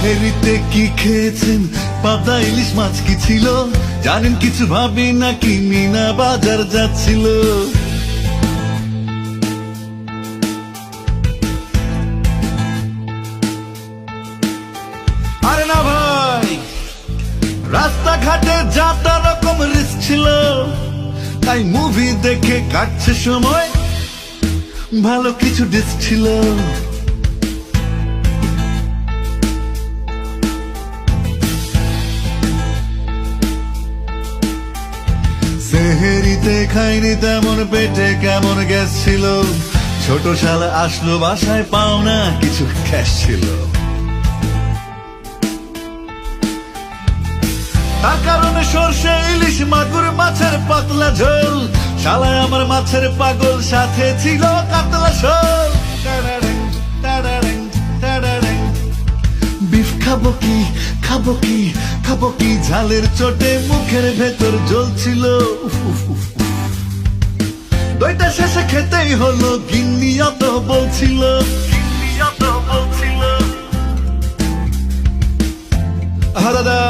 সেহেরিতে কি খেয়েছেন? পাবদা ইলিশ মাছ কি ছিল? জানেন কিছু ভাবি নাকি মিনা বাজার যাচ্ছিল? আরে না ভাই, রাস্তাঘাটে যাতা রকম রিস্ক ছিল, তাই মুভি দেখে কাটছে সময়, ভালো কিছু ডিস্ক ছিল। সেহেরিতে খাইনি তেমন, পেটে কেমন গ্যাস ছিল, ছোট শালা আসলো বাসায়, পাওনা কিছু ক্যাশ ছিল। তার কারণে সর্ষে ইলিশ মাগুর মাছের পাতলা ঝোল, শালায় আমার মাছের পাগল, সাথে ছিল কাতলা শোল। বিফ খাবো কি খাবো কি খাবো কি, ঝালের চোটে মুখের ভেতর জ্বলছিল। দইটা শেষে খেতেই হলো, গিন্নি অত বলছিল। দাদা